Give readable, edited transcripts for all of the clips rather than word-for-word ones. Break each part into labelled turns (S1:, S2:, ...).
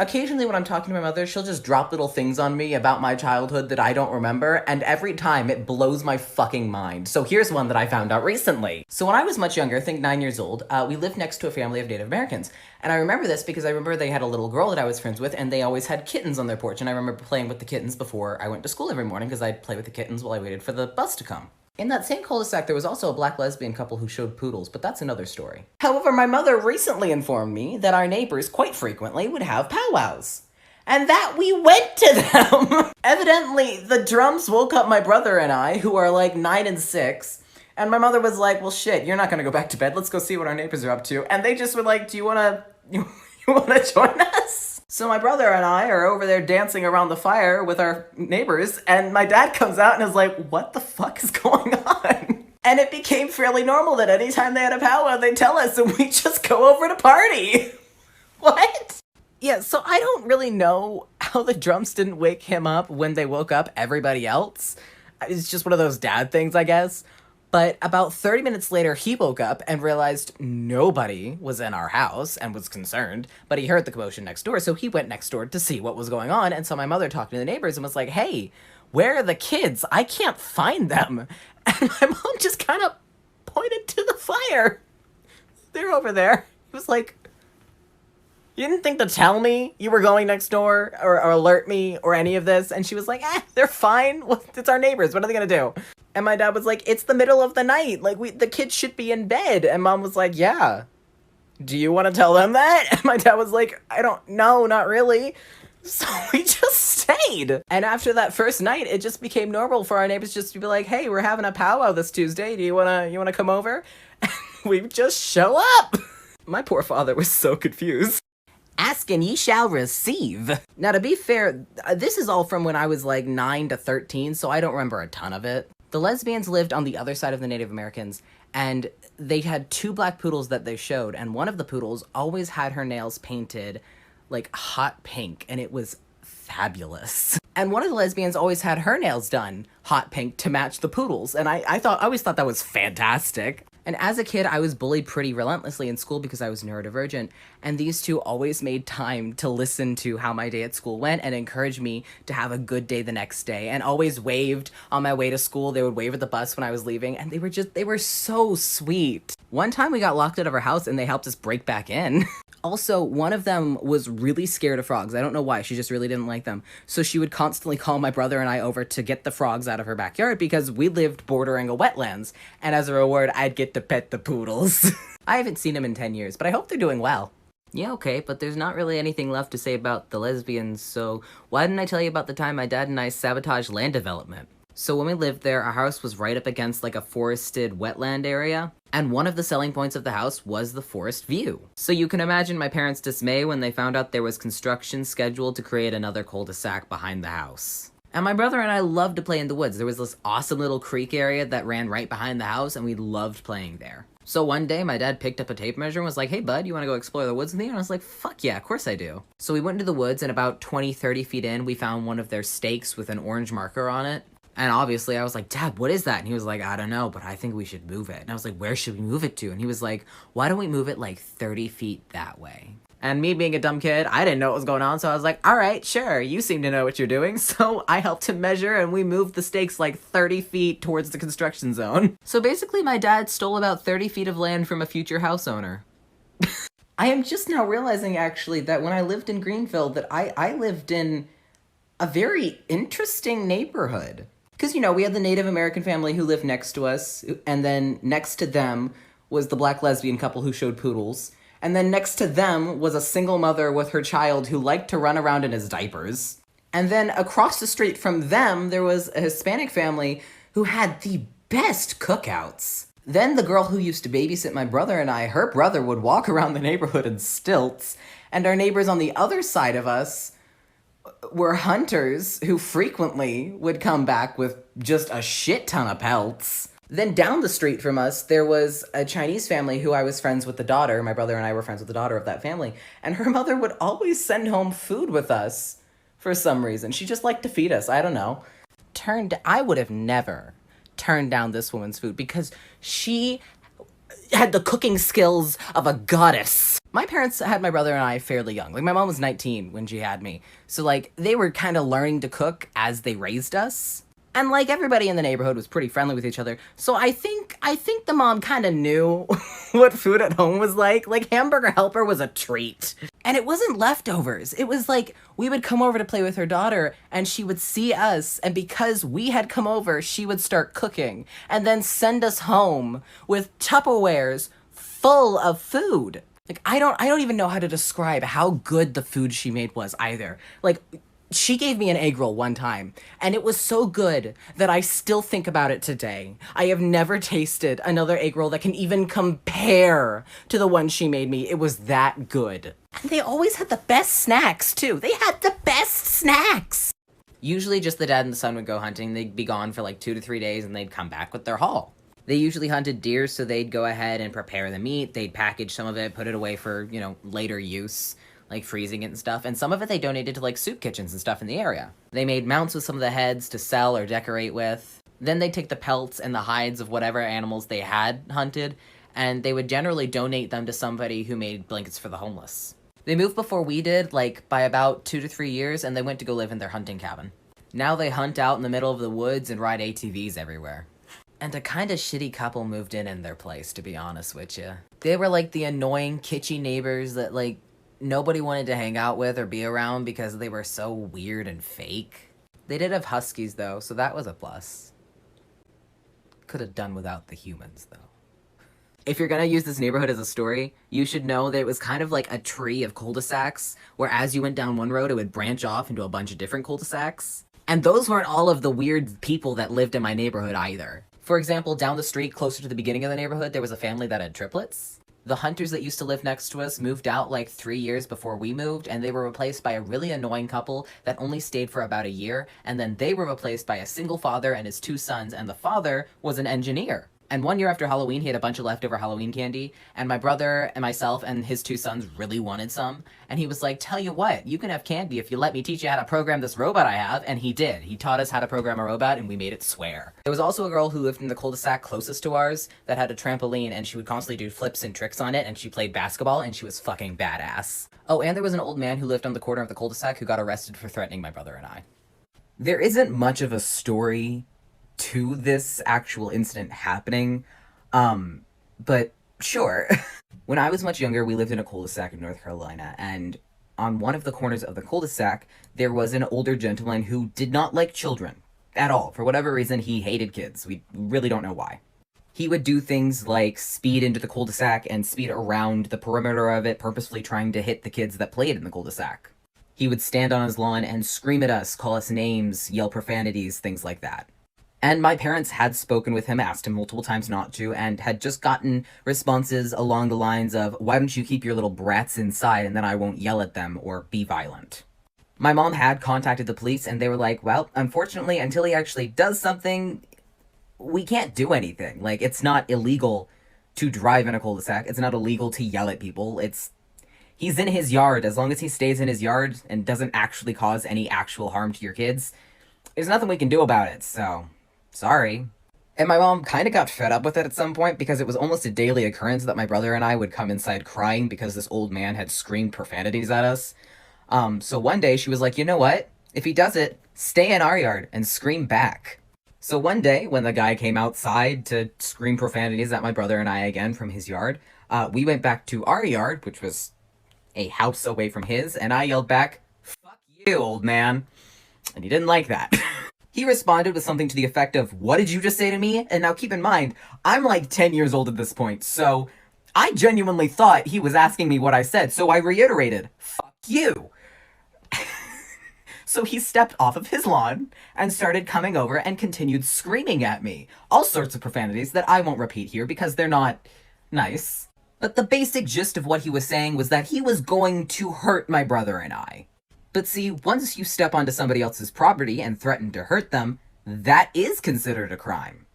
S1: Occasionally when I'm talking to my mother, she'll just drop little things on me about my childhood that I don't remember, and every time it blows my fucking mind. So here's one that I found out recently. So when I was much younger, I think 9 years old, we lived next to a family of Native Americans. And I remember this because I remember they had a little girl that I was friends with, and they always had kittens on their porch, and I remember playing with the kittens before I went to school every morning because I'd play with the kittens while I waited for the bus to come. In that same cul-de-sac, there was also a black lesbian couple who showed poodles, but that's another story. However, my mother recently informed me that our neighbors quite frequently would have powwows. And that we went to them! Evidently, the drums woke up my brother and I, who are like 9 and 6, and my mother was like, well shit, you're not gonna go back to bed, let's go see what our neighbors are up to. And they just were like, do you wanna join us? So my brother and I are over there dancing around the fire with our neighbors, and my dad comes out and is like, what the fuck is going on? And it became fairly normal that anytime they had a powwow, they'd tell us, and we just go over to party. What? Yeah, so I don't really know how the drums didn't wake him up when they woke up everybody else. It's just one of those dad things, I guess. But about 30 minutes later, he woke up and realized nobody was in our house and was concerned, but he heard the commotion next door, so he went next door to see what was going on. And so my mother talked to the neighbors and was like, hey, where are the kids? I can't find them. And my mom just kind of pointed to the fire. They're over there. He was like, you didn't think to tell me you were going next door or alert me or any of this? And she was like, they're fine. It's our neighbors. What are they going to do? And my dad was like, it's the middle of the night. Like, the kids should be in bed. And mom was like, yeah. Do you want to tell them that? And my dad was like, I don't know, not really. So we just stayed. And after that first night, it just became normal for our neighbors just to be like, hey, we're having a powwow this Tuesday. Do you wanna come over? And we just show up. My poor father was so confused. Ask and ye shall receive. Now, to be fair, this is all from when I was like 9 to 13, so I don't remember a ton of it. The lesbians lived on the other side of the Native Americans, and they had 2 black poodles that they showed, and one of the poodles always had her nails painted like hot pink, and it was fabulous. And one of the lesbians always had her nails done hot pink to match the poodles, and I always thought that was fantastic. And as a kid, I was bullied pretty relentlessly in school because I was neurodivergent, and these 2 always made time to listen to how my day at school went and encourage me to have a good day the next day, and always waved on my way to school. They would wave at the bus when I was leaving, and they were so sweet. One time we got locked out of our house and they helped us break back in. Also, one of them was really scared of frogs. I don't know why, she just really didn't like them. So she would constantly call my brother and I over to get the frogs out of her backyard because we lived bordering a wetlands. And as a reward, I'd get to pet the poodles. I haven't seen them in 10 years, but I hope they're doing well. Yeah, okay, but there's not really anything left to say about the lesbians, so why didn't I tell you about the time my dad and I sabotaged land development? So when we lived there, our house was right up against like a forested wetland area, and one of the selling points of the house was the forest view. So you can imagine my parents' dismay when they found out there was construction scheduled to create another cul-de-sac behind the house. And my brother and I loved to play in the woods. There was this awesome little creek area that ran right behind the house, and we loved playing there. So one day, my dad picked up a tape measure and was like, hey bud, you wanna go explore the woods with me? And I was like, fuck yeah, of course I do. So we went into the woods, and about 20-30 feet in, we found one of their stakes with an orange marker on it. And obviously I was like, Dad, what is that? And he was like, I don't know, but I think we should move it. And I was like, where should we move it to? And he was like, why don't we move it like 30 feet that way? And me being a dumb kid, I didn't know what was going on, so I was like, all right, sure, you seem to know what you're doing. So I helped him measure, and we moved the stakes like 30 feet towards the construction zone. So basically my dad stole about 30 feet of land from a future house owner. I am just now realizing, actually, that when I lived in Greenville, that I lived in a very interesting neighborhood. Because, you know, we had the Native American family who lived next to us, and then next to them was the black lesbian couple who showed poodles. And then next to them was a single mother with her child who liked to run around in his diapers. And then across the street from them, there was a Hispanic family who had the best cookouts. Then the girl who used to babysit my brother and I, her brother would walk around the neighborhood in stilts. And our neighbors on the other side of us were hunters who frequently would come back with just a shit ton of pelts. Then down the street from us, there was a Chinese family who I was friends with the daughter. My brother and I were friends with the daughter of that family. And her mother would always send home food with us for some reason. She just liked to feed us. I don't know. I would have never turned down this woman's food because she had the cooking skills of a goddess. My parents had my brother and I fairly young. Like, my mom was 19 when she had me. So, like, they were kind of learning to cook as they raised us. And, like, everybody in the neighborhood was pretty friendly with each other. So I think the mom kind of knew what food at home was like. Like, Hamburger Helper was a treat. And it wasn't leftovers. It was like, we would come over to play with her daughter, and she would see us, and because we had come over, she would start cooking, and then send us home with Tupperwares full of food. Like, I don't even know how to describe how good the food she made was either. Like, she gave me an egg roll one time, and it was so good that I still think about it today. I have never tasted another egg roll that can even compare to the one she made me. It was that good. And they always had the best snacks, too. They had the best snacks! Usually just the dad and the son would go hunting. They'd be gone for like 2 to 3 days, and they'd come back with their haul. They usually hunted deer, so they'd go ahead and prepare the meat. They'd package some of it, put it away for, later use, like freezing it and stuff. And some of it they donated to like soup kitchens and stuff in the area. They made mounts with some of the heads to sell or decorate with. Then they'd take the pelts and the hides of whatever animals they had hunted, and they would generally donate them to somebody who made blankets for the homeless. They moved before we did, like by about 2 to 3 years, and they went to go live in their hunting cabin. Now they hunt out in the middle of the woods and ride ATVs everywhere. And a kinda shitty couple moved in their place, to be honest with you. They were like the annoying, kitschy neighbors that, like, nobody wanted to hang out with or be around because they were so weird and fake. They did have huskies, though, so that was a plus. Could have done without the humans, though. If you're gonna use this neighborhood as a story, you should know that it was kind of like a tree of cul-de-sacs, where as you went down one road, it would branch off into a bunch of different cul-de-sacs. And those weren't all of the weird people that lived in my neighborhood either. For example, down the street, closer to the beginning of the neighborhood, there was a family that had triplets. The hunters that used to live next to us moved out like 3 years before we moved, and they were replaced by a really annoying couple that only stayed for about a year, and then they were replaced by a single father and his 2 sons, and the father was an engineer. And 1 year after Halloween, he had a bunch of leftover Halloween candy, and my brother and myself and his 2 sons really wanted some, and he was like, tell you what, you can have candy if you let me teach you how to program this robot I have, and he did. He taught us how to program a robot, and we made it swear. There was also a girl who lived in the cul-de-sac closest to ours that had a trampoline, and she would constantly do flips and tricks on it, and she played basketball, and she was fucking badass. Oh, and there was an old man who lived on the corner of the cul-de-sac who got arrested for threatening my brother and I. There isn't much of a story to this actual incident happening, but sure. When I was much younger, we lived in a cul-de-sac in North Carolina, and on one of the corners of the cul-de-sac, there was an older gentleman who did not like children at all. For whatever reason, he hated kids. We really don't know why. He would do things like speed into the cul-de-sac and speed around the perimeter of it, purposefully trying to hit the kids that played in the cul-de-sac. He would stand on his lawn and scream at us, call us names, yell profanities, things like that. And my parents had spoken with him, asked him multiple times not to, and had just gotten responses along the lines of, why don't you keep your little brats inside and then I won't yell at them or be violent. My mom had contacted the police and they were like, well, unfortunately, until he actually does something, we can't do anything. Like, it's not illegal to drive in a cul-de-sac. It's not illegal to yell at people. He's in his yard. As long as he stays in his yard and doesn't actually cause any actual harm to your kids, there's nothing we can do about it, so sorry. And my mom kind of got fed up with it at some point because it was almost a daily occurrence that my brother and I would come inside crying because this old man had screamed profanities at us. So one day she was like, you know what? If he does it, stay in our yard and scream back. So one day when the guy came outside to scream profanities at my brother and I again from his yard, we went back to our yard, which was a house away from his, and I yelled back, fuck you, old man. And he didn't like that. He responded with something to the effect of, what did you just say to me? And now keep in mind, I'm like 10 years old at this point, so I genuinely thought he was asking me what I said, so I reiterated, fuck you. So he stepped off of his lawn and started coming over and continued screaming at me. All sorts of profanities that I won't repeat here because they're not nice. But the basic gist of what he was saying was that he was going to hurt my brother and I. But see, once you step onto somebody else's property and threaten to hurt them, that is considered a crime.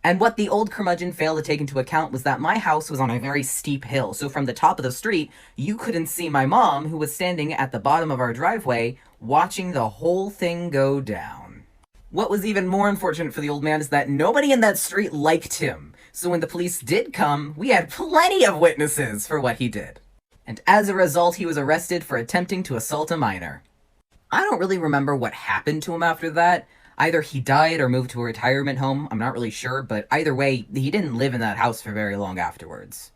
S1: And what the old curmudgeon failed to take into account was that my house was on a very steep hill, so from the top of the street, you couldn't see my mom, who was standing at the bottom of our driveway, watching the whole thing go down. What was even more unfortunate for the old man is that nobody in that street liked him. So when the police did come, we had plenty of witnesses for what he did. And as a result, he was arrested for attempting to assault a minor. I don't really remember what happened to him after that. Either he died or moved to a retirement home, I'm not really sure, but either way, he didn't live in that house for very long afterwards.